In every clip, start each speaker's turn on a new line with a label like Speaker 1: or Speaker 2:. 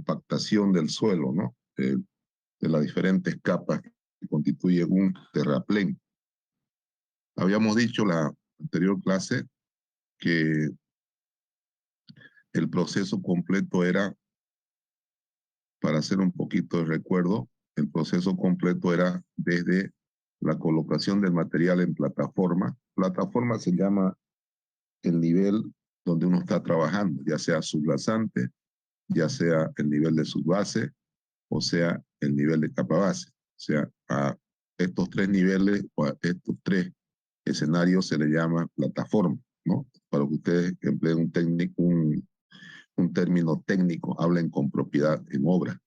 Speaker 1: compactación del suelo, ¿no? De las diferentes capas que constituyen un terraplén. Habíamos dicho la anterior clase que el proceso completo era, para hacer un poquito de recuerdo, el proceso completo era desde la colocación del material en plataforma. Plataforma se llama el nivel donde uno está trabajando, ya sea sublazante, ya sea el nivel de subbase, o sea, el nivel de capa base. O sea, a estos tres niveles o a estos tres escenarios se le llama plataforma, ¿no? Para que ustedes empleen un término técnico, hablen con propiedad en obra.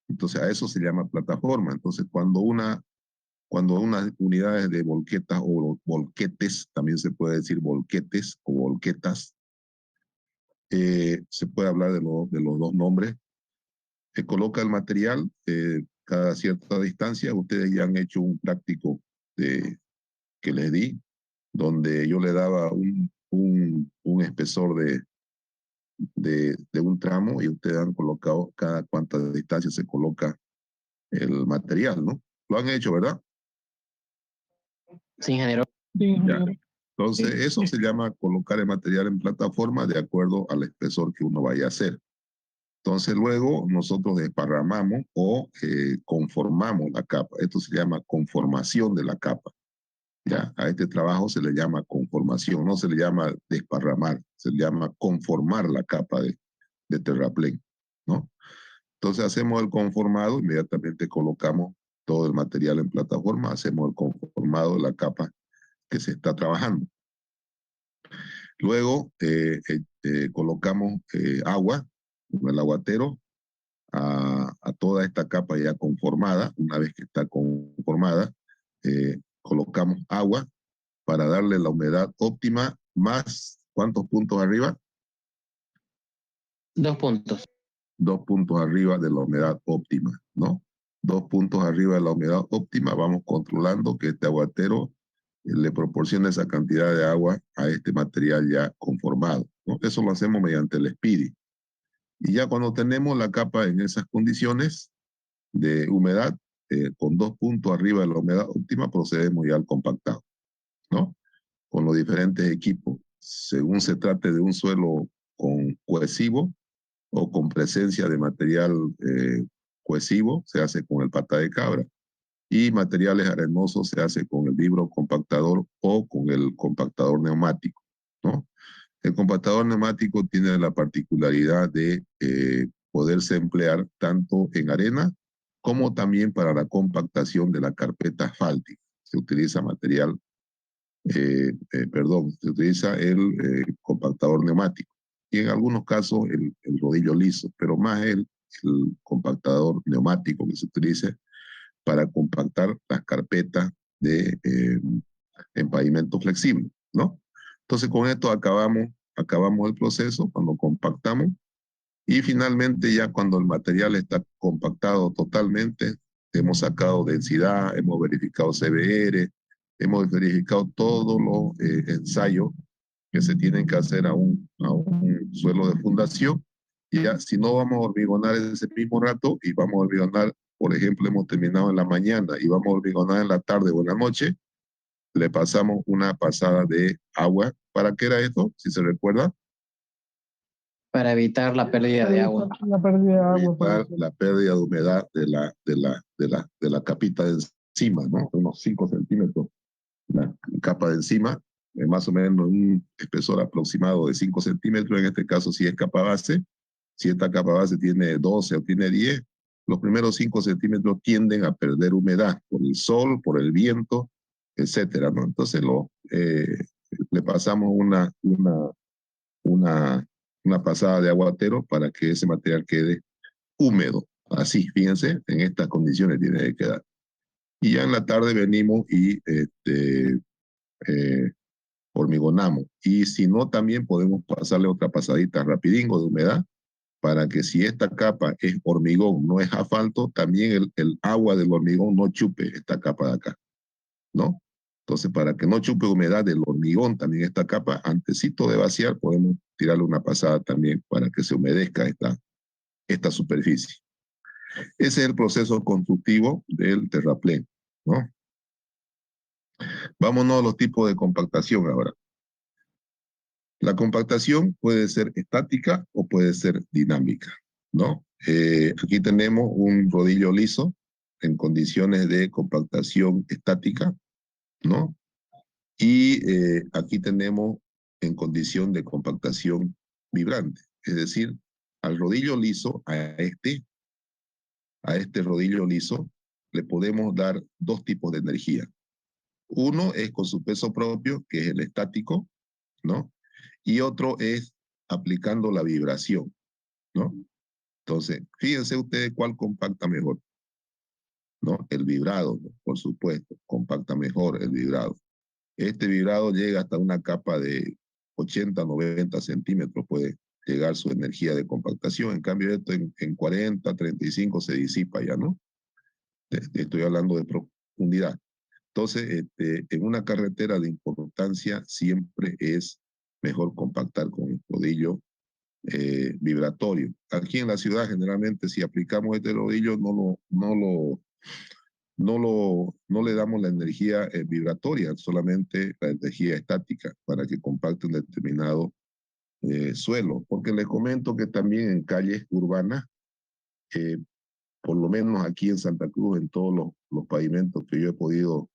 Speaker 1: Entonces, a eso se llama plataforma. Entonces, cuando unas unidades de volquetas o volquetes, también se puede decir volquetes o volquetas, se puede hablar de los dos nombres, coloca el material cada cierta distancia. Ustedes ya han hecho un práctico que les di, donde yo le daba un espesor de un tramo y ustedes han colocado cada cuánta distancia se coloca el material, ¿no? Lo han hecho, ¿verdad?
Speaker 2: Sí, ingeniero.
Speaker 3: Sí, ingeniero.
Speaker 1: Entonces, eso se llama colocar el material en plataforma de acuerdo al espesor que uno vaya a hacer. Entonces, luego nosotros desparramamos o conformamos la capa. Esto se llama conformación de la capa. ¿Ya? A este trabajo se le llama conformación, no se le llama desparramar, se le llama conformar la capa de terraplén, ¿no? Entonces hacemos el conformado, inmediatamente colocamos todo el material en plataforma, hacemos el conformado de la capa que se está trabajando. Luego colocamos agua, con el aguatero, a toda esta capa ya conformada. Una vez que está conformada, colocamos agua para darle la humedad óptima, más, ¿cuántos puntos arriba?
Speaker 2: 2 puntos.
Speaker 1: 2 puntos arriba de la humedad óptima, ¿no? 2 puntos arriba de la humedad óptima, vamos controlando que este aguatero le proporcione esa cantidad de agua a este material ya conformado, ¿no? Eso lo hacemos mediante el SPIDI. Y ya cuando tenemos la capa en esas condiciones de humedad, con 2 puntos arriba de la humedad óptima, procedemos ya al compactado, ¿no? Con los diferentes equipos, según se trate de un suelo con cohesivo o con presencia de material cohesivo, se hace con el pata de cabra, y materiales arenosos se hace con el vibro compactador o con el compactador neumático, ¿no? El compactador neumático tiene la particularidad de poderse emplear tanto en arena como también para la compactación de la carpeta asfáltica. Se utiliza material se utiliza el compactador neumático y en algunos casos el rodillo liso, pero más el compactador neumático que se utilice para compactar las carpetas en pavimento flexible, ¿no? Entonces con esto acabamos el proceso cuando compactamos y finalmente ya cuando el material está compactado totalmente, hemos sacado densidad, hemos verificado CBR, hemos verificado todos los ensayos que se tienen que hacer a un suelo de fundación. Y ya, si no vamos a hormigonar ese mismo rato y vamos a hormigonar, por ejemplo, hemos terminado en la mañana y vamos a hormigonar en la tarde o en la noche, le pasamos una pasada de agua. ¿Para qué era esto? Si se recuerda.
Speaker 2: Para evitar la pérdida de agua.
Speaker 3: La pérdida de agua.
Speaker 1: Evitar la pérdida de humedad de la capita de encima, ¿no? Unos 5 centímetros la capa de encima, más o menos un espesor aproximado de 5 centímetros, en este caso si es capa base, si esta capa base tiene 12 o tiene 10, los primeros 5 centímetros tienden a perder humedad por el sol, por el viento, etcétera, ¿no? Entonces le pasamos una pasada de aguatero para que ese material quede húmedo. Así, fíjense, en estas condiciones tiene que quedar. Y ya en la tarde venimos y hormigonamos. Y si no, también podemos pasarle otra pasadita rapidingo de humedad para que si esta capa es hormigón, no es asfalto, también el agua del hormigón no chupe esta capa de acá, ¿no? Entonces, para que no chupe humedad del hormigón también esta capa, antesito de vaciar, podemos tirarle una pasada también para que se humedezca esta superficie. Ese es el proceso constructivo del terraplén, ¿no? Vámonos a los tipos de compactación ahora. La compactación puede ser estática o puede ser dinámica, ¿no? Aquí tenemos un rodillo liso en condiciones de compactación estática, ¿no? Y aquí tenemos en condición de compactación vibrante, es decir, al rodillo liso, a este rodillo liso, le podemos dar dos tipos de energía. Uno es con su peso propio, que es el estático, ¿no? Y otro es aplicando la vibración, ¿no? Entonces, fíjense ustedes cuál compacta mejor, ¿no? El vibrado, ¿no? Por supuesto, compacta mejor el vibrado. Este vibrado llega hasta una capa de 80, 90 centímetros, puede llegar su energía de compactación. En cambio, esto en 40, 35 se disipa ya, ¿no? Estoy hablando de profundidad. Entonces, en una carretera de importancia siempre es mejor compactar con el rodillo vibratorio. Aquí en la ciudad generalmente si aplicamos este rodillo no le damos la energía vibratoria, solamente la energía estática para que compacte un determinado suelo. Porque les comento que también en calles urbanas, por lo menos aquí en Santa Cruz, en todos los pavimentos que yo he podido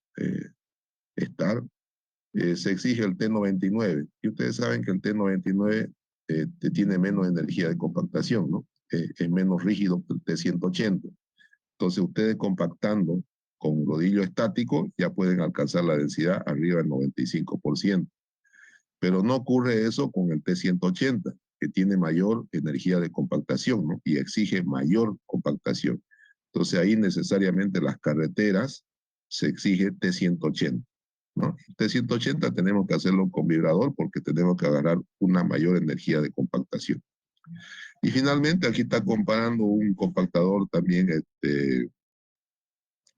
Speaker 1: estar, se exige el T99. Y ustedes saben que el T99 tiene menos energía de compactación, ¿no? Es menos rígido que el T180. Entonces ustedes compactando con rodillo estático ya pueden alcanzar la densidad arriba del 95%. Pero no ocurre eso con el T180, que tiene mayor energía de compactación, ¿no? Y exige mayor compactación. Entonces ahí necesariamente las carreteras se exige T180, ¿no? T180 tenemos que hacerlo con vibrador porque tenemos que agarrar una mayor energía de compactación. Y finalmente aquí está comparando un compactador también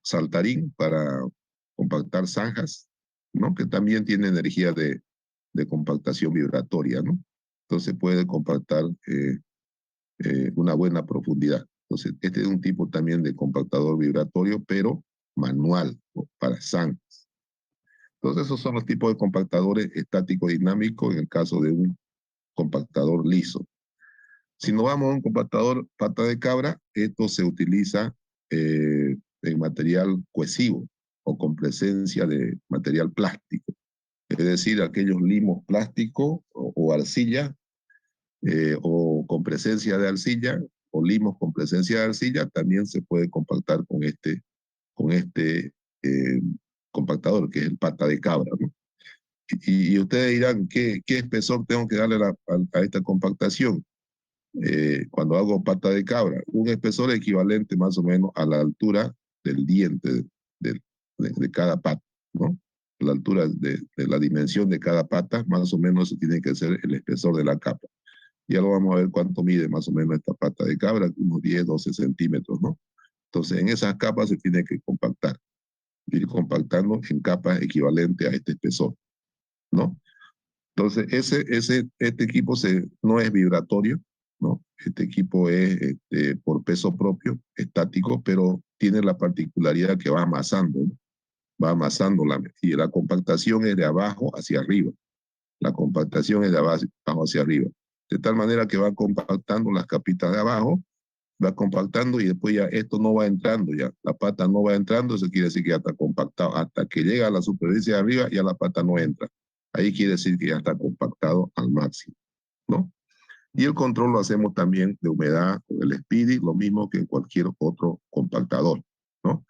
Speaker 1: saltarín para compactar zanjas, ¿no? Que también tiene energía de compactación vibratoria, ¿no? Entonces puede compactar una buena profundidad. Entonces, este es un tipo también de compactador vibratorio, pero manual, ¿no? Para zanjas. Entonces, esos son los tipos de compactadores estático-dinámicos en el caso de un compactador liso. Si nos vamos a un compactador pata de cabra, esto se utiliza en material cohesivo o con presencia de material plástico. Es decir, aquellos limos plásticos o arcilla o con presencia de arcilla o limos con presencia de arcilla también se puede compactar con este eh, compactador que es el pata de cabra, ¿no? Y ustedes dirán, ¿qué espesor tengo que darle a esta compactación? Cuando hago pata de cabra, un espesor equivalente más o menos a la altura del diente de cada pata, ¿no? La altura de la dimensión de cada pata, más o menos eso tiene que ser el espesor de la capa. Ya lo vamos a ver cuánto mide más o menos esta pata de cabra, unos 10, 12 centímetros, ¿no? Entonces, en esas capas se tiene que compactar, ir compactando en capas equivalentes a este espesor, ¿no? Entonces, este equipo no es vibratorio, ¿no? Este equipo es por peso propio, estático, pero tiene la particularidad que va amasando, ¿no? Va amasando y la compactación es de abajo hacia arriba. La compactación es de abajo hacia arriba. De tal manera que va compactando las capitas de abajo, va compactando y después ya esto no va entrando, ya la pata no va entrando, eso quiere decir que ya está compactado. Hasta que llega a la superficie de arriba, ya la pata no entra. Ahí quiere decir que ya está compactado al máximo, ¿no? Y el control lo hacemos también de humedad con el Speedy, lo mismo que en cualquier otro compactador, ¿no?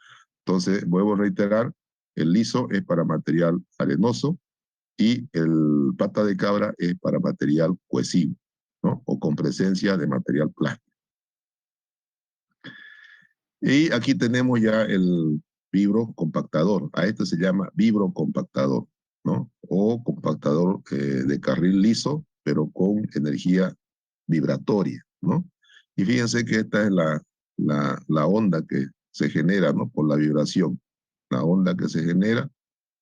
Speaker 1: Entonces, vuelvo a reiterar, el liso es para material arenoso y el pata de cabra es para material cohesivo, ¿no? O con presencia de material plástico. Y aquí tenemos ya el vibrocompactador. A este se llama vibrocompactador, ¿no? O compactador de carril liso, pero con energía vibratoria, ¿no? Y fíjense que esta es la onda que se genera, ¿no? Por la vibración. La onda que se genera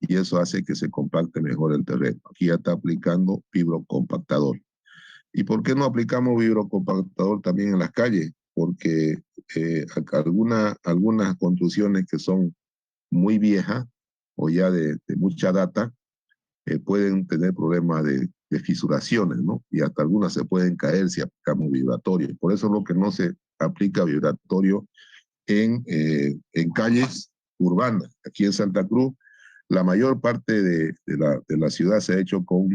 Speaker 1: y eso hace que se compacte mejor el terreno. Aquí ya está aplicando vibrocompactador. ¿Y por qué no aplicamos vibrocompactador también en las calles? porque algunas construcciones que son muy viejas o ya de mucha data pueden tener problemas de fisuraciones, ¿no? Y hasta algunas se pueden caer si aplicamos vibratorio. Por eso es lo que no se aplica vibratorio en calles urbanas. Aquí en Santa Cruz, la mayor parte de la ciudad se ha hecho con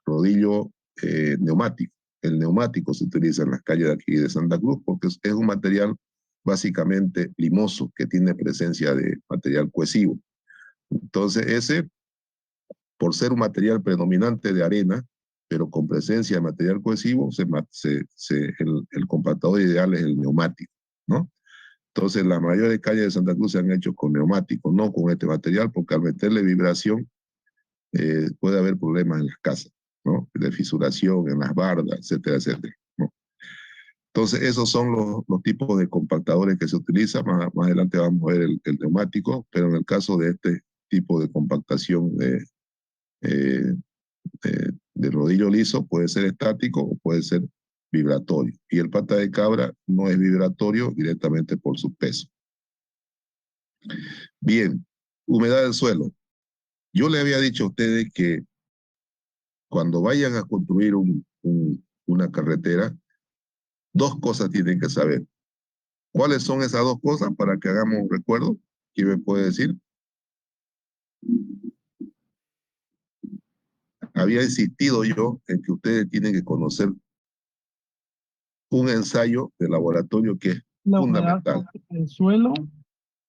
Speaker 1: rodillo neumático. El neumático se utiliza en las calles de aquí de Santa Cruz porque es un material básicamente limoso que tiene presencia de material cohesivo. Entonces ese, por ser un material predominante de arena, pero con presencia de material cohesivo, el compactador ideal es el neumático, ¿no? Entonces, las mayores calles de Santa Cruz se han hecho con neumáticos, no con este material, porque al meterle vibración puede haber problemas en las casas, ¿no? De fisuración, en las bardas, etcétera, etcétera, ¿no? Entonces, esos son los tipos de compactadores que se utilizan. Más adelante vamos a ver el neumático, pero en el caso de este tipo de compactación eh, de rodillo liso, puede ser estático o puede ser vibratorio. Y el pata de cabra no es vibratorio directamente por su peso. Bien, humedad del suelo. Yo le había dicho a ustedes que cuando vayan a construir una carretera, dos cosas tienen que saber. ¿Cuáles son esas dos cosas para que hagamos un recuerdo? ¿Quién me puede decir? Había insistido yo en que ustedes tienen que conocer un ensayo de laboratorio que es
Speaker 3: La humedad
Speaker 1: fundamental.
Speaker 3: del suelo.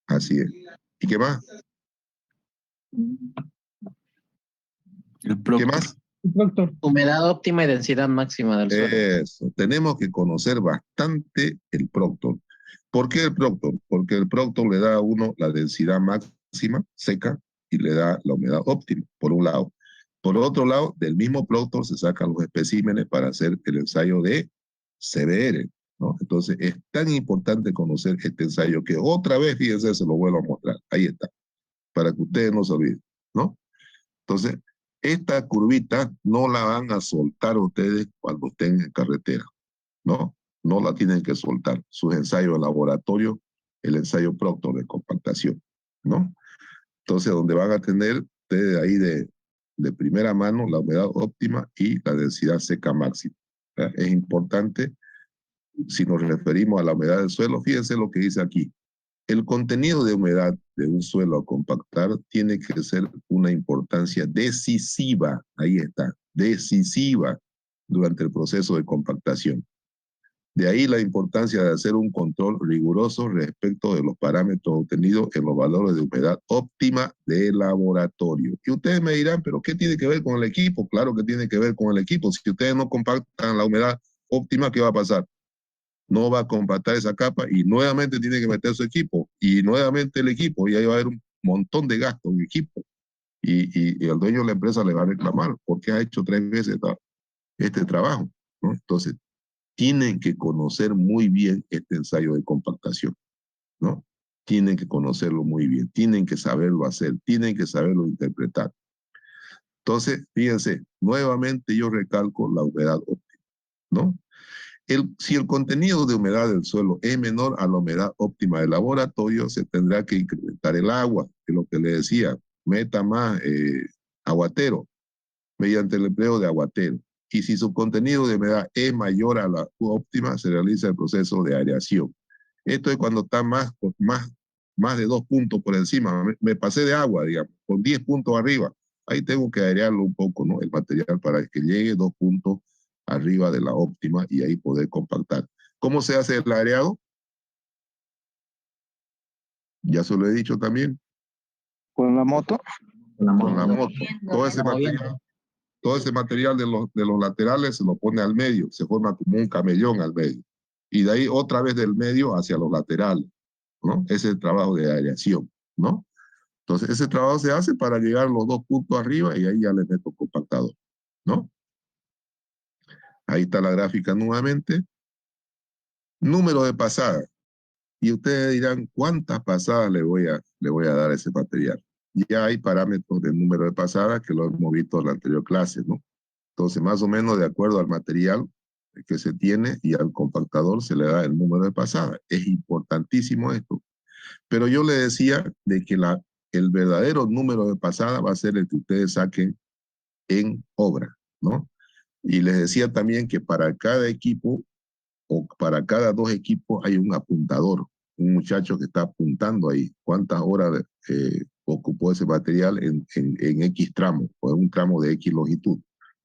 Speaker 1: Así es. ¿Y qué más? ¿Qué más?
Speaker 3: Doctor.
Speaker 2: Humedad óptima y densidad máxima del suelo.
Speaker 1: Eso. Tenemos que conocer bastante el Proctor. ¿Por qué el Proctor? Porque el Proctor le da a uno la densidad máxima, seca, y le da la humedad óptima, por un lado. Por otro lado, del mismo Proctor se sacan los especímenes para hacer el ensayo de CBR, ¿no? Entonces, es tan importante conocer este ensayo que otra vez, fíjense, se lo vuelvo a mostrar. Ahí está, para que ustedes no se olviden, ¿no? Entonces, esta curvita no la van a soltar ustedes cuando estén en carretera, ¿no? No la tienen que soltar. Sus ensayos de laboratorio, el ensayo Proctor de compactación, ¿no? Entonces, donde van a tener ustedes ahí de primera mano la humedad óptima y la densidad seca máxima. Es importante, si nos referimos a la humedad del suelo, fíjense lo que dice aquí. El contenido de humedad de un suelo a compactar tiene que ser una importancia decisiva, ahí está, decisiva durante el proceso de compactación. De ahí la importancia de hacer un control riguroso respecto de los parámetros obtenidos en los valores de humedad óptima de laboratorio. Y ustedes me dirán, ¿pero qué tiene que ver con el equipo? Claro que tiene que ver con el equipo. Si ustedes no compactan la humedad óptima, ¿qué va a pasar? No va a compactar esa capa y nuevamente tiene que meter su equipo y nuevamente el equipo y ahí va a haber un montón de gastos en equipo y el dueño de la empresa le va a reclamar porque ha hecho 3 veces este trabajo, ¿no? Entonces, tienen que conocer muy bien este ensayo de compactación, ¿no? Tienen que conocerlo muy bien, tienen que saberlo hacer, tienen que saberlo interpretar. Entonces, fíjense, nuevamente yo recalco la humedad óptima, ¿no? Si el contenido de humedad del suelo es menor a la humedad óptima del laboratorio, se tendrá que incrementar el agua, que es lo que le decía, meta más aguatero, mediante el empleo de aguatero. Y si su contenido de humedad es mayor a la óptima, se realiza el proceso de aireación. Esto es cuando está más de 2 puntos por encima. Me pasé de agua, digamos, con 10 puntos arriba. Ahí tengo que airearlo un poco, ¿no? El material para que llegue 2 puntos arriba de la óptima y ahí poder compactar. ¿Cómo se hace el aireado? Ya se lo he dicho también.
Speaker 3: ¿Con la moto?
Speaker 1: Con la moto. Todo ese material de los laterales se lo pone al medio, se forma como un camellón al medio. Y de ahí otra vez del medio hacia los laterales, ¿no? Ese es el trabajo de aireación, ¿no? Entonces, ese trabajo se hace para llegar a los 2 puntos arriba y ahí ya le meto compactador, ¿no? Ahí está la gráfica nuevamente. Número de pasadas. Y ustedes dirán, ¿cuántas pasadas le voy a dar a ese material? Ya hay parámetros de número de pasadas que lo hemos visto en la anterior clase, ¿no? Entonces, más o menos de acuerdo al material, que se tiene y al compactador se le da el número de pasada. Es importantísimo esto. Pero yo le decía de que el verdadero número de pasada va a ser el que ustedes saquen en obra, ¿no? Y les decía también que para cada equipo o para cada dos equipos hay un apuntador, un muchacho que está apuntando ahí cuántas horas ocupó ese material en X tramo o en un tramo de X longitud,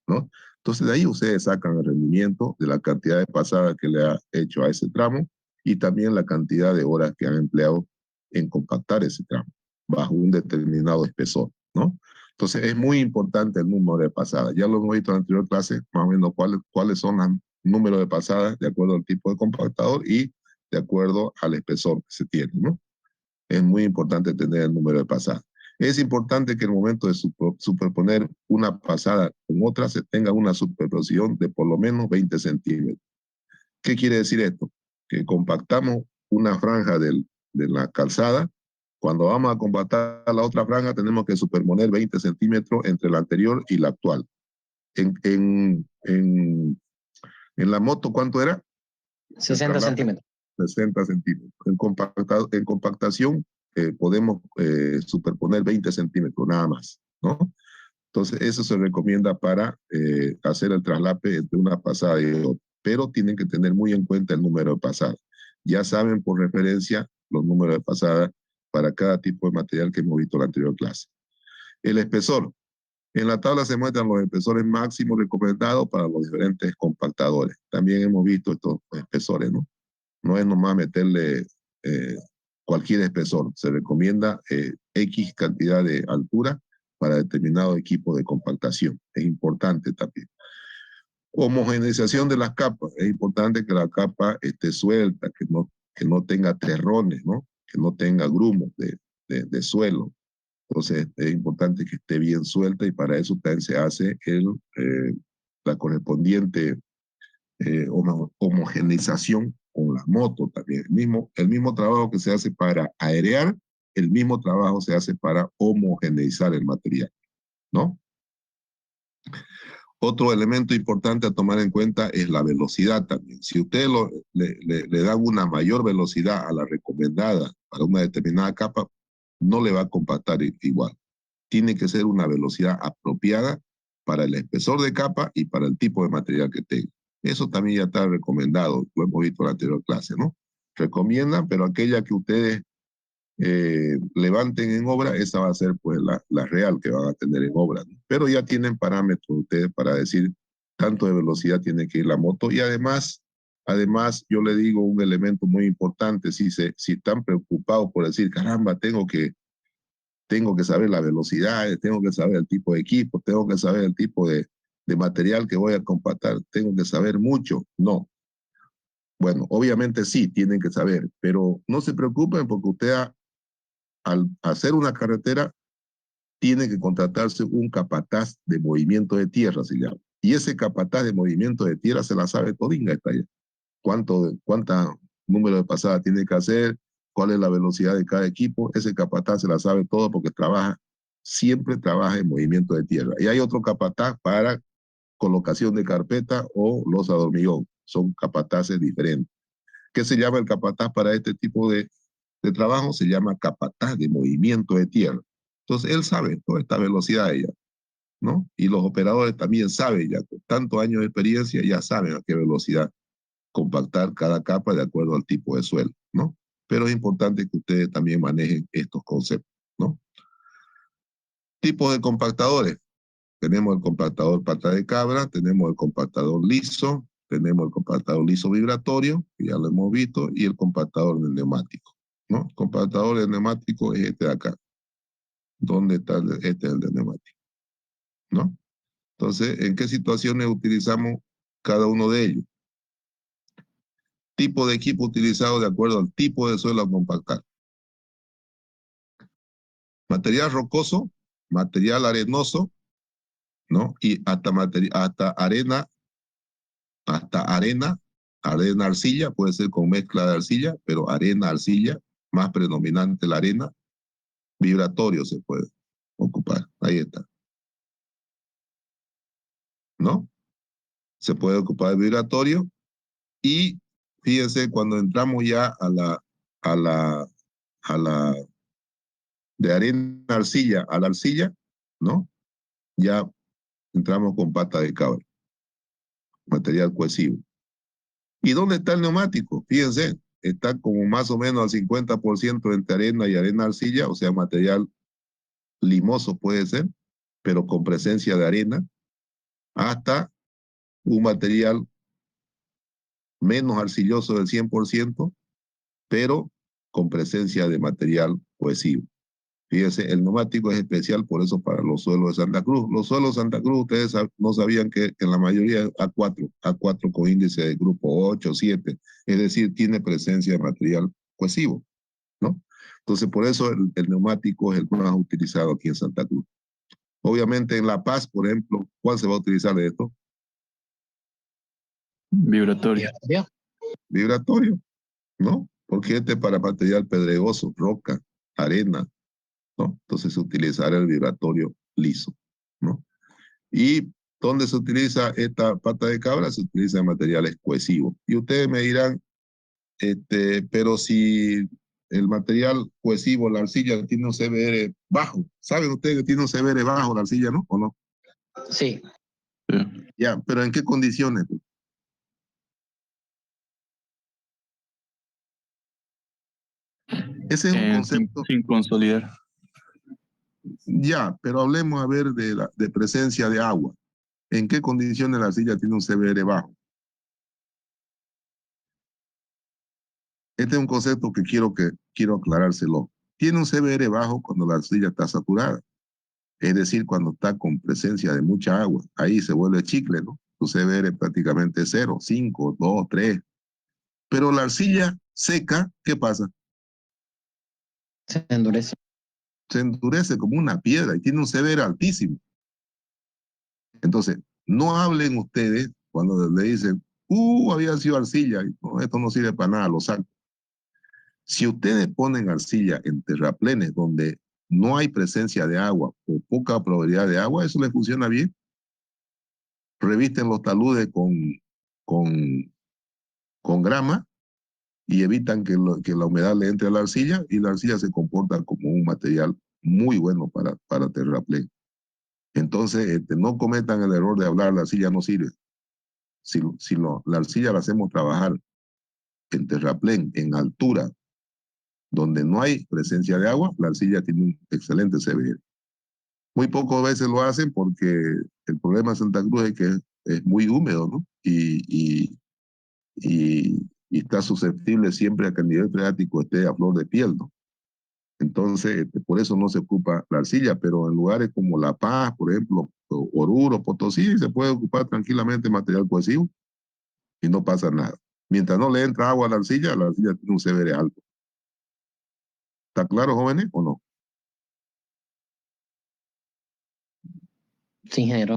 Speaker 1: ¿no? Entonces de ahí ustedes sacan el rendimiento de la cantidad de pasada que le ha hecho a ese tramo y también la cantidad de horas que han empleado en compactar ese tramo bajo un determinado espesor, ¿no? Entonces es muy importante el número de pasadas. Ya lo hemos visto en la anterior clase, más o menos cuáles son los números de pasadas de acuerdo al tipo de compactador y de acuerdo al espesor que se tiene, ¿no? Es muy importante tener el número de pasadas. Es importante que en el momento de superponer una pasada con otra se tenga una superposición de por lo menos 20 centímetros. ¿Qué quiere decir esto? Que compactamos una franja de la calzada. Cuando vamos a compactar la otra franja, tenemos que superponer 20 centímetros entre la anterior y la actual. En la moto, ¿cuánto era?
Speaker 2: 60 centímetros.
Speaker 1: 60 centímetros. En compactación podemos superponer 20 centímetros, nada más, ¿no? Entonces, eso se recomienda para hacer el traslape entre una pasada y otra. Pero tienen que tener muy en cuenta el número de pasadas. Ya saben por referencia los números de pasadas para cada tipo de material que hemos visto en la anterior clase. El espesor. En la tabla se muestran los espesores máximos recomendados para los diferentes compactadores. También hemos visto estos espesores, ¿no? No es nomás meterle cualquier espesor. Se recomienda X cantidad de altura para determinado equipo de compactación. Es importante también. Homogeneización de las capas. Es importante que la capa esté suelta, que no tenga terrones, ¿no? Que no tenga grumos de suelo. Entonces es importante que esté bien suelta y para eso también se hace la correspondiente homogeneización con la moto también. El mismo trabajo que se hace para aerear, el mismo trabajo se hace para homogeneizar el material, ¿no? Otro elemento importante a tomar en cuenta es la velocidad también. Si ustedes le dan una mayor velocidad a la recomendada para una determinada capa, no le va a compactar igual. Tiene que ser una velocidad apropiada para el espesor de capa y para el tipo de material que tenga. Eso también ya está recomendado, lo hemos visto en la anterior clase, ¿no? Recomiendan, pero aquella que ustedes levanten en obra, esa va a ser pues la real que van a tener en obra, ¿no? Pero ya tienen parámetros ustedes para decir tanto de velocidad tiene que ir la moto y además yo le digo un elemento muy importante, si están preocupados por decir, caramba, tengo que saber la velocidad, tengo que saber el tipo de equipo, tengo que saber el tipo de material que voy a compactar, tengo que saber mucho. No. Bueno, obviamente sí, tienen que saber, pero no se preocupen porque usted al hacer una carretera tiene que contratarse un capataz de movimiento de tierra, se llama. Y ese capataz de movimiento de tierra se la sabe todinga esta ya. Cuánta número de pasada tiene que hacer, cuál es la velocidad de cada equipo. Ese capataz se la sabe todo porque siempre trabaja en movimiento de tierra. Y hay otro capataz para colocación de carpeta o losa de hormigón. Son capataces diferentes. ¿Qué se llama el capataz para este tipo de trabajo? Se llama capataz de movimiento de tierra. Entonces él sabe toda esta velocidad de ella, ¿no? Y los operadores también saben ya, con tantos años de experiencia, ya saben a qué velocidad compactar cada capa de acuerdo al tipo de suelo, ¿no? Pero es importante que ustedes también manejen estos conceptos, ¿no? Tipos de compactadores. Tenemos el compactador pata de cabra, tenemos el compactador liso, tenemos el compactador liso vibratorio, que ya lo hemos visto, y el compactador de neumático, ¿no? El compactador de neumático es este de acá. ¿Dónde está este es el de neumático? ¿No? Entonces, ¿en qué situaciones utilizamos cada uno de ellos? Tipo de equipo utilizado de acuerdo al tipo de suelo a compactar. Material rocoso, material arenoso, ¿no? Y hasta arena arcilla, puede ser con mezcla de arcilla, pero arena, arcilla, más predominante la arena, vibratorio se puede ocupar. Ahí está. ¿No? se puede ocupar el vibratorio. Y fíjense, cuando entramos ya a la de arena a arcilla a la arcilla, ¿no? Ya entramos con pata de cabra, material cohesivo. ¿Y dónde está el neumático? Fíjense, está como más o menos al 50% entre arena y arena arcilla, o sea, material limoso puede ser, pero con presencia de arena, hasta un material menos arcilloso del 100%, pero con presencia de material cohesivo. Fíjense, el neumático es especial por eso para los suelos de Santa Cruz. Los suelos de Santa Cruz, ustedes no sabían que en la mayoría A4 con índice de grupo 8, 7, es decir, tiene presencia de material cohesivo, ¿no? Entonces, por eso el neumático es el más utilizado aquí en Santa Cruz. Obviamente en La Paz, por ejemplo, ¿cuál se va a utilizar de esto?
Speaker 4: Vibratorio.
Speaker 1: Vibratorio, ¿no? Porque este es para material pedregoso, roca, arena, ¿no? Entonces se utilizará el vibratorio liso, ¿no? ¿Y dónde se utiliza esta pata de cabra? Se utiliza en materiales cohesivos. Y ustedes me dirán, pero si el material cohesivo, la arcilla, tiene un CBR bajo, ¿saben ustedes que tiene un CBR bajo la arcilla, no? ¿O no?
Speaker 2: Sí.
Speaker 4: Sí.
Speaker 1: Ya, pero ¿en qué condiciones? Ese es un concepto.
Speaker 4: Sin consolidar.
Speaker 1: Ya, pero hablemos a ver de presencia de agua. ¿En qué condiciones la arcilla tiene un CBR bajo? Este es un concepto que quiero aclarárselo. Tiene un CBR bajo cuando la arcilla está saturada. Es decir, cuando está con presencia de mucha agua. Ahí se vuelve chicle, ¿no? Tu CBR es prácticamente 0, 5, 2, 3. Pero la arcilla seca, ¿qué pasa?
Speaker 2: Se endurece.
Speaker 1: Se endurece como una piedra y tiene un CBR altísimo. Entonces, no hablen ustedes cuando le dicen, había sido arcilla. No, esto no sirve para nada, lo saco. Si ustedes ponen arcilla en terraplenes donde no hay presencia de agua o poca probabilidad de agua, eso les funciona bien. Revisten los taludes con, con grama y evitan que la humedad le entre a la arcilla y la arcilla se comporta como un material muy bueno para terraplén. Entonces, no cometan el error de hablar, la arcilla no sirve. Si la arcilla la hacemos trabajar en terraplén, en altura, donde no hay presencia de agua, la arcilla tiene un excelente CBR. Muy pocas veces lo hacen porque el problema de Santa Cruz es que es muy húmedo, ¿no? Y está susceptible siempre a que el nivel freático esté a flor de piel, ¿no? Entonces, por eso no se ocupa la arcilla, pero en lugares como La Paz, por ejemplo, Oruro, Potosí, se puede ocupar tranquilamente material cohesivo y no pasa nada. Mientras no le entra agua a la arcilla tiene un CBR alto. ¿Está claro, jóvenes, o no?
Speaker 2: Sí, ingeniero.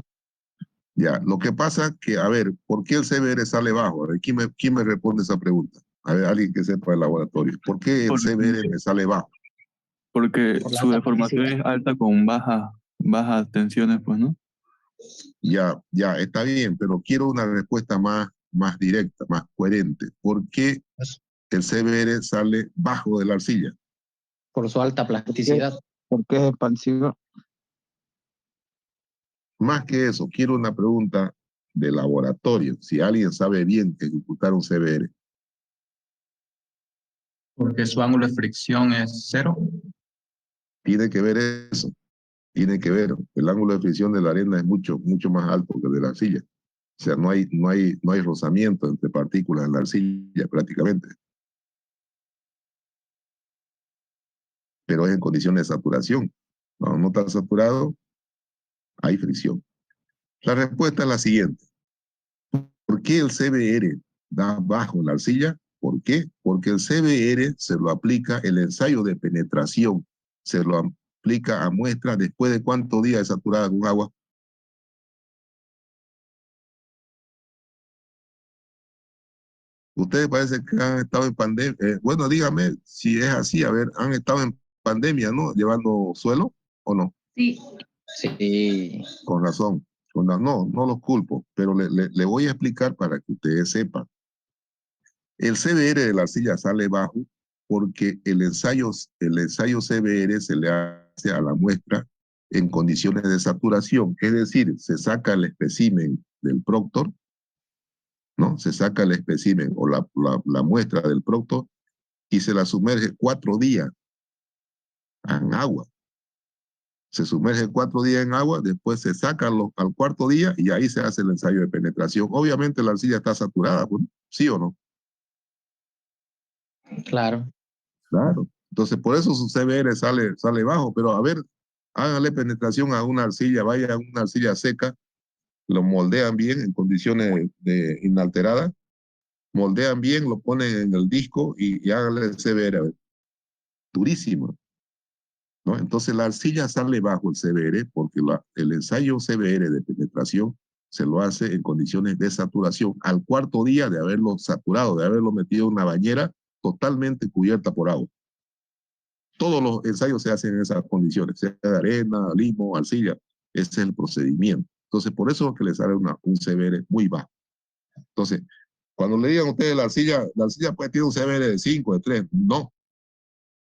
Speaker 1: Ya, lo que pasa que, a ver, ¿por qué el CBR sale bajo? A ver, ¿quién me responde esa pregunta? A ver, alguien que sepa el laboratorio. ¿Por qué el CBR me sale bajo?
Speaker 4: Porque
Speaker 2: Por la
Speaker 4: su
Speaker 2: alta
Speaker 4: deformación
Speaker 2: planicidad.
Speaker 4: es alta con bajas tensiones, pues, ¿no?
Speaker 1: Ya, está bien, pero quiero una respuesta más directa, más coherente. ¿Por qué el CBR sale bajo de la arcilla?
Speaker 2: Por su alta plasticidad.
Speaker 3: Porque es expansivo.
Speaker 1: Más que eso, quiero una pregunta de laboratorio. Si alguien sabe bien ejecutar un CBR,
Speaker 5: Porque su ángulo de fricción es 0.
Speaker 1: tiene que ver eso. Tiene que ver. El ángulo de fricción de la arena es mucho más alto que el de la arcilla. O sea, no hay rozamiento entre partículas en la arcilla prácticamente. Pero es en condiciones de saturación. Cuando no está saturado, hay fricción. La respuesta es la siguiente. ¿Por qué el CBR da bajo en la arcilla? ¿Por qué? Porque el CBR se lo aplica el ensayo de penetración. Se lo aplica a muestra después de cuántos días de saturada con agua. Ustedes parece que han estado en pandemia. Bueno, dígame si es así. A ver, ¿han estado en pandemia, no? ¿Llevando suelo o no?
Speaker 2: Sí. Sí.
Speaker 1: Con razón. No los culpo, pero le voy a explicar para que ustedes sepan. El CBR de la arcilla sale bajo porque el ensayo CBR se le hace a la muestra en condiciones de saturación, es decir, se saca el espécimen del Proctor, ¿no? Se saca el espécimen o la muestra del Proctor y se la sumerge 4 días en agua. Se sumerge 4 días en agua, después se saca al 4.º día y ahí se hace el ensayo de penetración. Obviamente la arcilla está saturada, ¿sí o no?
Speaker 2: Claro.
Speaker 1: Claro. Entonces, por eso su CBR sale bajo, pero a ver, háganle penetración a una arcilla, vaya a una arcilla seca, lo moldean bien en condiciones inalteradas, moldean bien, lo ponen en el disco y háganle el CBR, a ver, durísimo, ¿no? Entonces la arcilla sale bajo el CBR porque el ensayo CBR de penetración se lo hace en condiciones de saturación al 4.º día de haberlo saturado, de haberlo metido en una bañera totalmente cubierta por agua. Todos los ensayos se hacen en esas condiciones, sea de arena, limo, arcilla. Ese es el procedimiento. Entonces, por eso es que le sale un CBR muy bajo. Entonces, cuando le digan a ustedes la arcilla puede tener un CBR de 5, de 3. No.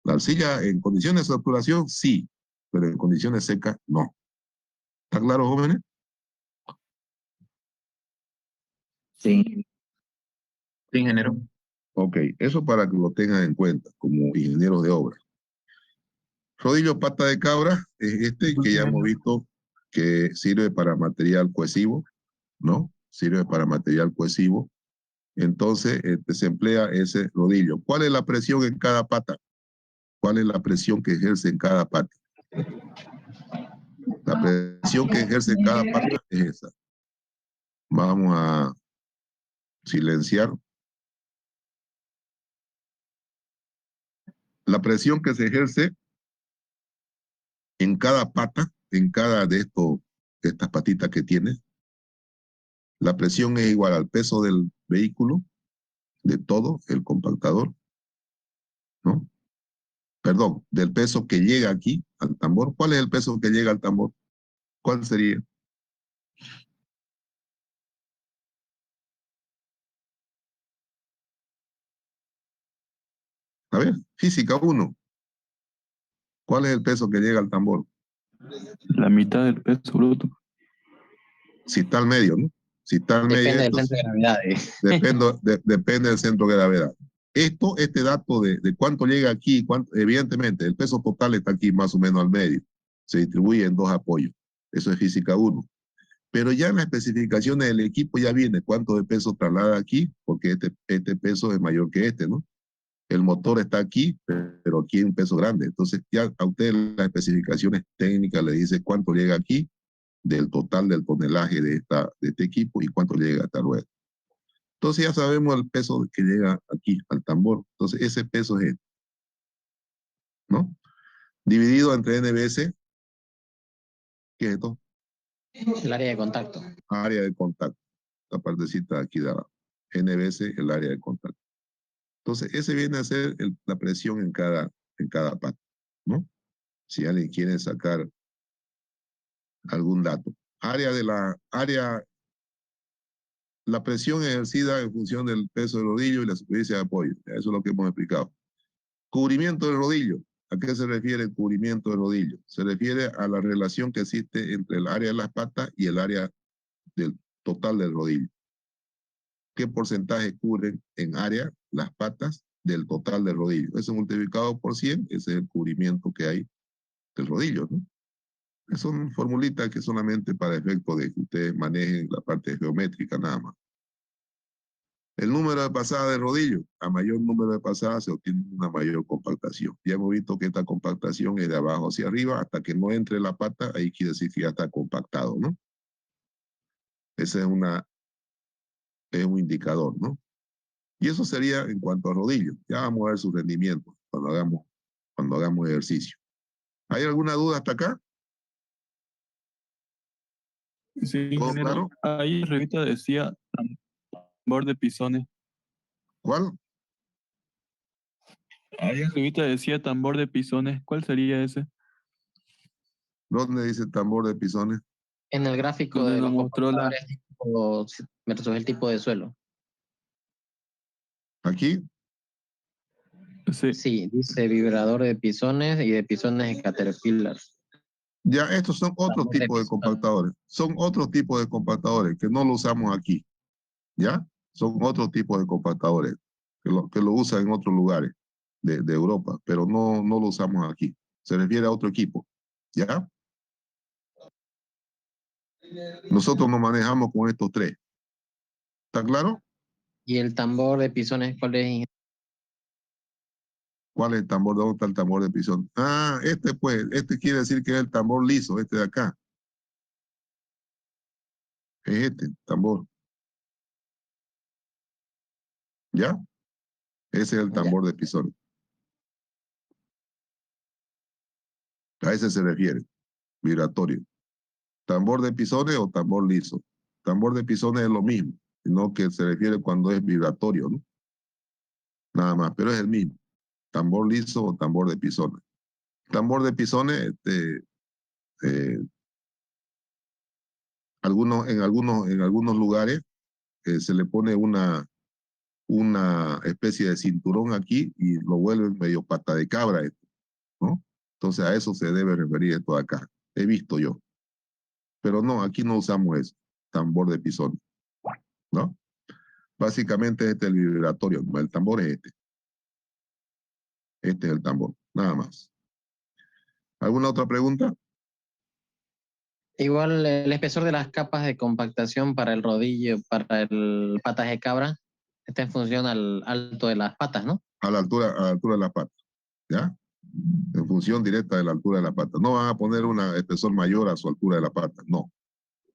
Speaker 1: La arcilla en condiciones de saturación, sí, pero en condiciones secas, no. ¿Está claro, jóvenes?
Speaker 2: Sí.
Speaker 5: Sí, ingeniero.
Speaker 1: Ok, eso para que lo tengan en cuenta como ingenieros de obra. Rodillo pata de cabra es este que ya hemos visto que sirve para material cohesivo, ¿no? Sirve para material cohesivo. Entonces, se emplea ese rodillo. ¿Cuál es la presión en cada pata? ¿Cuál es la presión que ejerce en cada pata? La presión que ejerce en cada pata es esa. Vamos a silenciar. La presión que se ejerce en cada pata, en cada de estas patitas que tiene, la presión es igual al peso del vehículo, de todo el compactador, ¿no? Perdón, del peso que llega aquí al tambor. ¿Cuál es el peso que llega al tambor? ¿Cuál sería? A ver, física 1. ¿Cuál es el peso que llega al tambor?
Speaker 4: La mitad del peso bruto.
Speaker 1: Si está al medio, ¿no? Si está al medio,
Speaker 2: Depende del
Speaker 1: esto
Speaker 2: centro de gravedad.
Speaker 1: depende del centro de gravedad. Este dato de cuánto llega aquí, evidentemente, el peso total está aquí más o menos al medio. Se distribuye en 2 apoyos. Eso es física 1. Pero ya en las especificaciones del equipo ya viene cuánto de peso traslada aquí, porque este peso es mayor que este, ¿no? El motor está aquí, pero aquí hay un peso grande. Entonces ya a usted las especificaciones técnicas le dice cuánto llega aquí del total del tonelaje de este equipo y cuánto llega a esta rueda. Entonces ya sabemos el peso que llega aquí al tambor. Entonces ese peso es, ¿no? Dividido entre NBS, ¿qué es esto?
Speaker 2: El área de contacto.
Speaker 1: Área de contacto. La partecita de aquí de abajo. NBS, el área de contacto. Entonces ese viene a ser la presión en cada parte, ¿no? Si alguien quiere sacar algún dato. La presión ejercida en función del peso del rodillo y la superficie de apoyo. Eso es lo que hemos explicado. Cubrimiento del rodillo. ¿A qué se refiere el cubrimiento del rodillo? Se refiere a la relación que existe entre el área de las patas y el área del total del rodillo. ¿Qué porcentaje cubren en área las patas del total del rodillo? Eso multiplicado por 100, ese es el cubrimiento que hay del rodillo, ¿no? Son formulitas que solamente para efecto de que ustedes manejen la parte geométrica nada más. El número de pasadas de rodillo. A mayor número de pasadas se obtiene una mayor compactación. Ya hemos visto que esta compactación es de abajo hacia arriba. Hasta que no entre la pata, ahí quiere decir que ya está compactado, ¿no? Ese es un indicador, ¿no? Y eso sería en cuanto a rodillo. Ya vamos a ver su rendimiento cuando hagamos ejercicio. ¿Hay alguna duda hasta acá?
Speaker 4: Sí,
Speaker 1: ¿Todo
Speaker 4: ingeniero.
Speaker 1: claro?
Speaker 4: Ahí en la revista decía tambor de pisones.
Speaker 1: ¿Cuál?
Speaker 4: Ahí en la revista decía tambor de pisones. ¿Cuál sería ese?
Speaker 1: ¿Dónde dice tambor de pisones?
Speaker 2: En el gráfico
Speaker 4: Donde
Speaker 2: de
Speaker 4: nos
Speaker 2: los
Speaker 4: mostró la...
Speaker 2: compactadores versus el tipo de suelo.
Speaker 1: Aquí,
Speaker 4: Sí,
Speaker 2: Sí, dice vibrador de pisones y de pisones de Caterpillar.
Speaker 1: ya estos son otros
Speaker 2: Tambor de
Speaker 1: tipos de
Speaker 2: pisones.
Speaker 1: compactadores. Son otros tipos de compactadores que no lo usamos aquí. ¿Ya? Son otros tipos de compactadores que lo usan en otros lugares de Europa, pero no lo usamos aquí. Se refiere a otro equipo. ¿Ya? Nosotros nos manejamos con estos tres. ¿Está claro?
Speaker 2: ¿Y el tambor de pisones cuál es?
Speaker 1: ¿Cuál es el tambor? ¿Dónde está el tambor de pisón? Ah, este quiere decir que es el tambor liso, este de acá. Es este, tambor. ¿Ya? Ese es el
Speaker 2: Ya.
Speaker 1: tambor de pisón. A ese se refiere, vibratorio. Tambor de pisones o tambor liso. Tambor de pisones es lo mismo, sino que se refiere cuando es vibratorio, ¿no? Nada más, pero es el mismo. Tambor liso o tambor de pisones. Tambor de pisones, eh, en algunos lugares se le pone una especie de cinturón aquí y lo vuelven medio pata de cabra esto, ¿no? Entonces a eso se debe referir esto de acá. He visto yo. Pero no, aquí no usamos eso, tambor de pisones, ¿no? Básicamente este es el vibratorio, el tambor es este. Este es el tambor, nada más. ¿Alguna otra pregunta?
Speaker 2: Igual el espesor de las capas de compactación para el rodillo, para el patas de cabra, está en función al alto de las patas, ¿no?
Speaker 1: A la altura de la pata, ¿ya? En función directa de la altura de la pata. No van a poner un espesor mayor a su altura de la pata, no.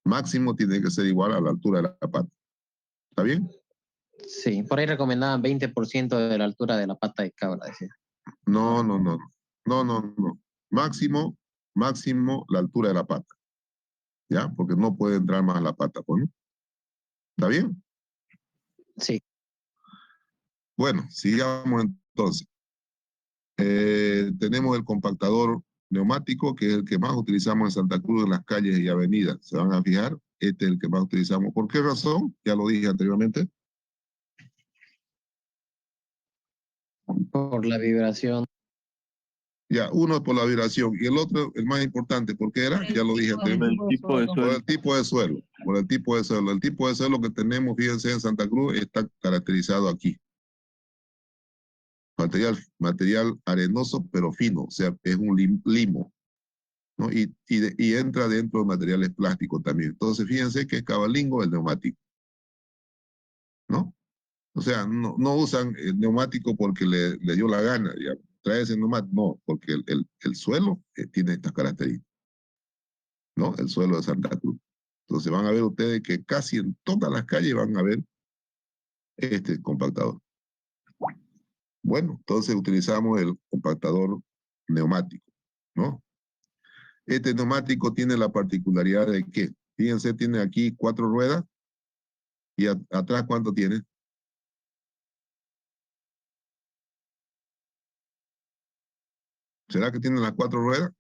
Speaker 1: Máximo tiene que ser igual a la altura de la pata. ¿Está bien?
Speaker 2: Sí, por ahí recomendaban 20% de la altura de la pata de cabra, decía.
Speaker 1: No, no, no. No, no, no. Máximo la altura de la pata. ¿Ya? Porque no puede entrar más la pata, pues, ¿no? ¿Está bien?
Speaker 2: Sí.
Speaker 1: Bueno, sigamos entonces. Tenemos el compactador neumático, que es el que más utilizamos en Santa Cruz en las calles y avenidas. Se van a fijar, este es el que más utilizamos. ¿Por qué razón? Ya lo dije anteriormente.
Speaker 2: Por la vibración.
Speaker 1: Ya, uno es por la vibración y el otro, el más importante, ¿por qué era? Ya lo dije anteriormente.
Speaker 4: el tipo de
Speaker 1: Por
Speaker 4: suelo.
Speaker 1: el tipo de suelo. Por el tipo de suelo. El tipo de suelo que tenemos, fíjense, en Santa Cruz está caracterizado aquí. Material arenoso, pero fino, o sea, es un limo, ¿no? Y entra dentro de materiales plásticos también. Entonces, fíjense que es cabalingo el neumático, ¿no? O sea, no usan el neumático porque le dio la gana, ya, trae ese neumático, no, porque el suelo tiene estas características, ¿no? El suelo de Santa Cruz. Entonces van a ver ustedes que casi en todas las calles van a ver este compactador. Bueno, entonces utilizamos el compactador neumático, ¿no? Este neumático tiene la particularidad de que, fíjense, tiene aquí 4 ruedas y atrás, ¿cuánto tiene? ¿Será que tiene las 4 ruedas?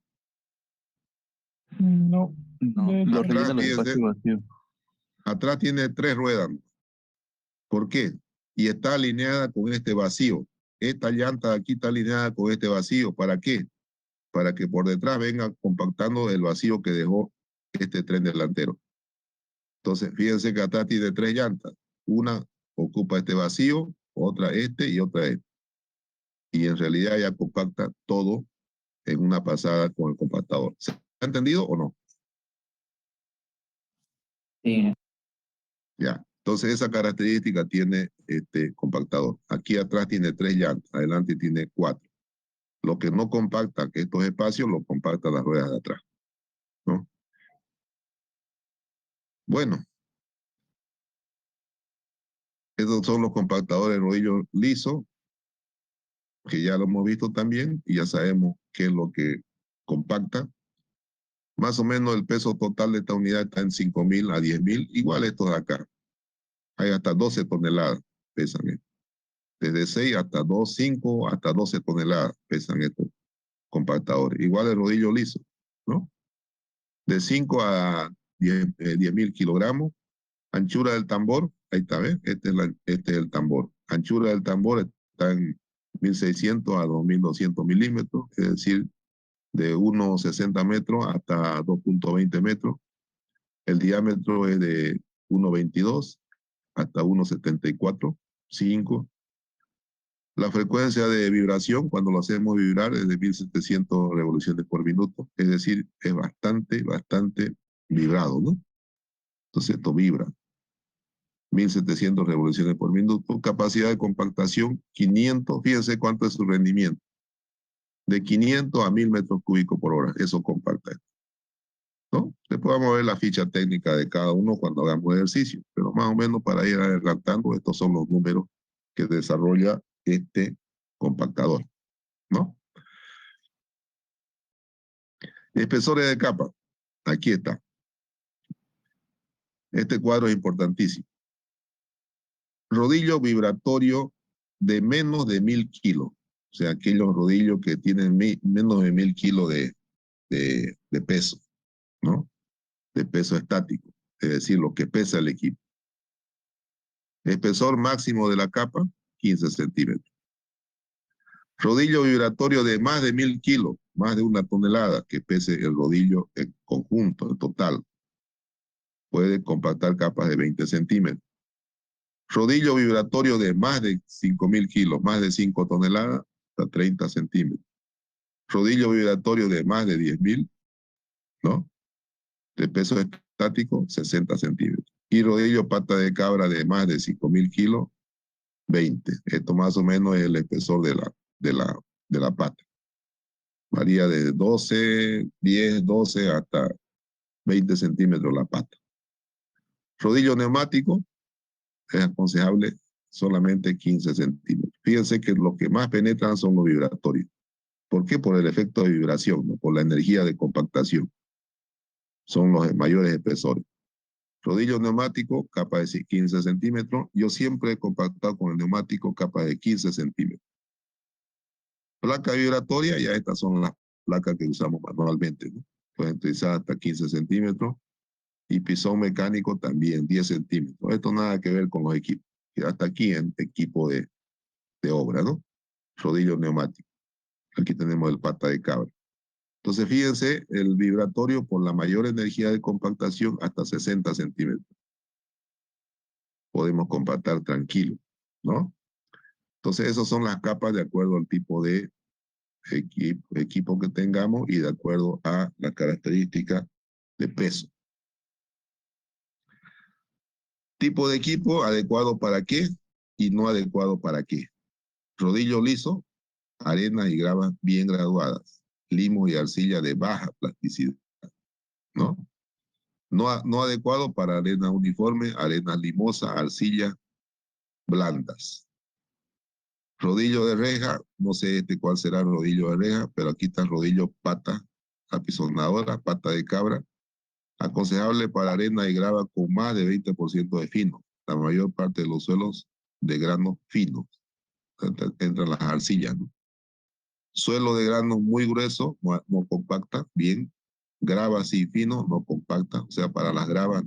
Speaker 3: No.
Speaker 4: No,
Speaker 3: De
Speaker 4: lo
Speaker 3: hecho,
Speaker 1: Atrás,
Speaker 4: rellena los
Speaker 1: fíjense,
Speaker 4: espacios vacíos.
Speaker 1: atrás tiene 3 ruedas. ¿Por qué? Y está alineada con este vacío. Esta llanta de aquí está alineada con este vacío. ¿Para qué? Para que por detrás venga compactando el vacío que dejó este tren delantero. Entonces, fíjense que atrás tiene 3 llantas. Una ocupa este vacío, otra este y otra este. Y en realidad ya compacta todo en una pasada con el compactador. ¿Se ha entendido o no?
Speaker 2: Sí.
Speaker 1: Ya. Entonces esa característica tiene este compactador. Aquí atrás tiene 3 llantas, adelante tiene 4. Lo que no compacta estos espacios, lo compacta las ruedas de atrás, ¿no? Bueno, estos son los compactadores de rodillo liso, que ya lo hemos visto también, y ya sabemos qué es lo que compacta. Más o menos el peso total de esta unidad está en 5.000 a 10.000, igual estos de acá. Hay hasta 12 toneladas, pesan estos. Desde 6 hasta 2, 5 hasta 12 toneladas pesan estos compactadores. Igual el rodillo liso, ¿no? De 5 a 10.000 kilogramos. Anchura del tambor, ahí está, ¿ves? Este es el tambor. Anchura del tambor está en 1.600 a 2.200 milímetros, es decir, de 1,60 metros hasta 2,20 metros. El diámetro es de 1,22 hasta 1,74, 5. La frecuencia de vibración, cuando lo hacemos vibrar, es de 1.700 revoluciones por minuto. Es decir, es bastante vibrado, ¿no? Entonces esto vibra. 1.700 revoluciones por minuto. Capacidad de compactación, 500. Fíjense cuánto es su rendimiento. De 500 a 1.000 metros cúbicos por hora. Eso compacta. ¿No? Después vamos a ver la ficha técnica de cada uno cuando hagamos ejercicio. Pero más o menos para ir adelantando, estos son los números que desarrolla este compactador, ¿no? Espesores de capa. Aquí está. Este cuadro es importantísimo. Rodillo vibratorio de menos de 1.000 kilos. O sea, aquellos rodillos que tienen menos de 1.000 kilos de peso, ¿no? De peso estático. Es decir, lo que pesa el equipo. Espesor máximo de la capa, 15 centímetros. Rodillo vibratorio de más de 1.000 kilos, más de 1 tonelada, que pese el rodillo en conjunto, en total. Puede compactar capas de 20 centímetros. Rodillo vibratorio de más de 5.000 kilos, más de 5 toneladas, hasta 30 centímetros. Rodillo vibratorio de más de 10.000, ¿no? De peso estático, 60 centímetros. Y rodillo pata de cabra de más de 5.000 kilos, 20. Esto más o menos es el espesor de la pata. Varía de 12, 10, 12 hasta 20 centímetros la pata. Rodillo neumático es aconsejable solamente 15 centímetros. Fíjense que lo que más penetran son los vibratorios. ¿Por qué? Por el efecto de vibración, ¿no? Por la energía de compactación. Son los mayores espesores. Rodillo neumático, capa de 15 centímetros. Yo siempre he compactado con el neumático, capa de 15 centímetros. Placa vibratoria, ya estas son las placas que usamos manualmente, ¿no? Pueden utilizar hasta 15 centímetros. Y pisón mecánico también, 10 centímetros. Esto nada que ver con los equipos. Y hasta aquí en equipo de obra, ¿no? Rodillo neumático. Aquí tenemos el pata de cabra. Entonces, fíjense, el vibratorio por la mayor energía de compactación hasta 60 centímetros. Podemos compactar tranquilo, ¿no? Entonces, esas son las capas de acuerdo al tipo de equipo que tengamos y de acuerdo a las características de peso. Tipo de equipo adecuado para qué y no adecuado para qué. Rodillo liso, arenas y gravas bien graduadas, limo y arcilla de baja plasticidad, ¿no? No adecuado para arena uniforme, arenas limosas, arcillas blandas. Rodillo de reja, no sé cuál será el rodillo de reja, pero aquí está el rodillo pata, apisonadora, pata de cabra. Aconsejable para arena y grava con más de 20% de fino. La mayor parte de los suelos de granos finos. Entran las arcillas, ¿no? Suelo de grano muy grueso, no compacta, bien. Grava así fino, no compacta. O sea, para las gravas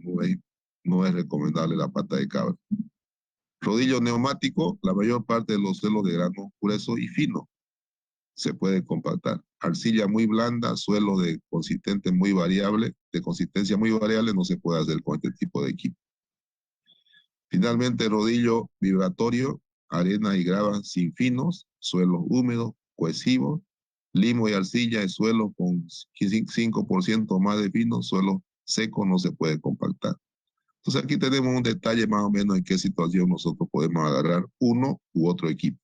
Speaker 1: no es recomendable la pata de cabra. Rodillo neumático, la mayor parte de los suelos de grano grueso y fino se puede compactar. Arcilla muy blanda, suelo de consistencia muy variable no se puede hacer con este tipo de equipo. Finalmente, rodillo vibratorio, arena y grava sin finos, suelos húmedos, cohesivos, limo y arcilla en suelos con 5% más de finos, suelo seco no se puede compactar. Entonces aquí tenemos un detalle más o menos en qué situación nosotros podemos agarrar uno u otro equipo,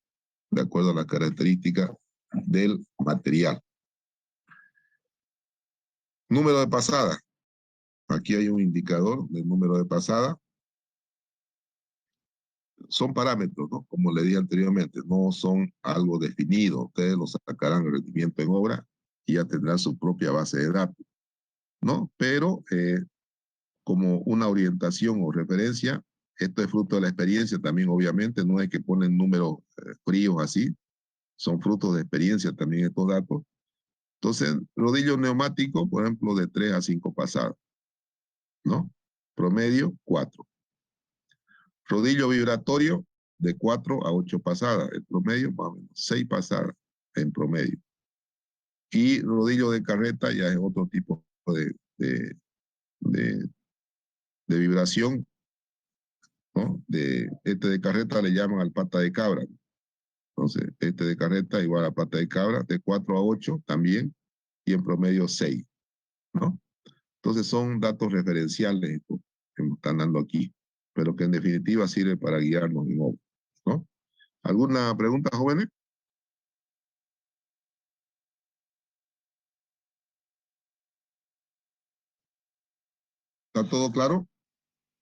Speaker 1: de acuerdo a las características del material. Número de pasada. Aquí hay un indicador del número de pasada. Son parámetros, ¿no? Como le dije anteriormente, no son algo definido. Ustedes lo sacarán el rendimiento en obra y ya tendrán su propia base de datos, ¿no? Pero como una orientación o referencia, esto es fruto de la experiencia también, obviamente, no es que ponen números fríos así, son frutos de experiencia también estos datos. Entonces, rodillo neumático, por ejemplo, de 3 a 5 pasadas. ¿no? Promedio, 4. Rodillo vibratorio, de 4 a 8 pasadas. El promedio, más o menos, 6 pasadas en promedio. Y rodillo de carreta ya es otro tipo de, de vibración, ¿no? De carreta le llaman al pata de cabra. Entonces, de carreta igual a pata de cabra, de 4 a 8 también, y en promedio 6, ¿no? Entonces son datos referenciales esto que nos están dando aquí, pero que en definitiva sirve para guiarnos en obra, ¿no? ¿Alguna pregunta, jóvenes? ¿Está todo claro?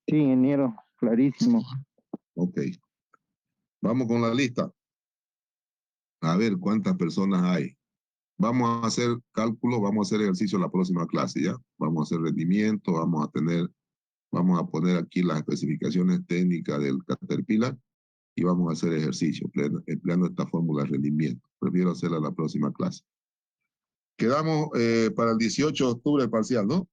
Speaker 3: Sí, ingeniero, clarísimo.
Speaker 1: Ok. Vamos con la lista. A ver cuántas personas hay. Vamos a hacer cálculo, vamos a hacer ejercicio en la próxima clase, ¿ya? Vamos a hacer rendimiento, vamos a poner aquí las especificaciones técnicas del Caterpillar y vamos a hacer ejercicio empleando esta fórmula de rendimiento. Prefiero hacerla la próxima clase. Quedamos para el 18 de octubre el parcial, ¿no?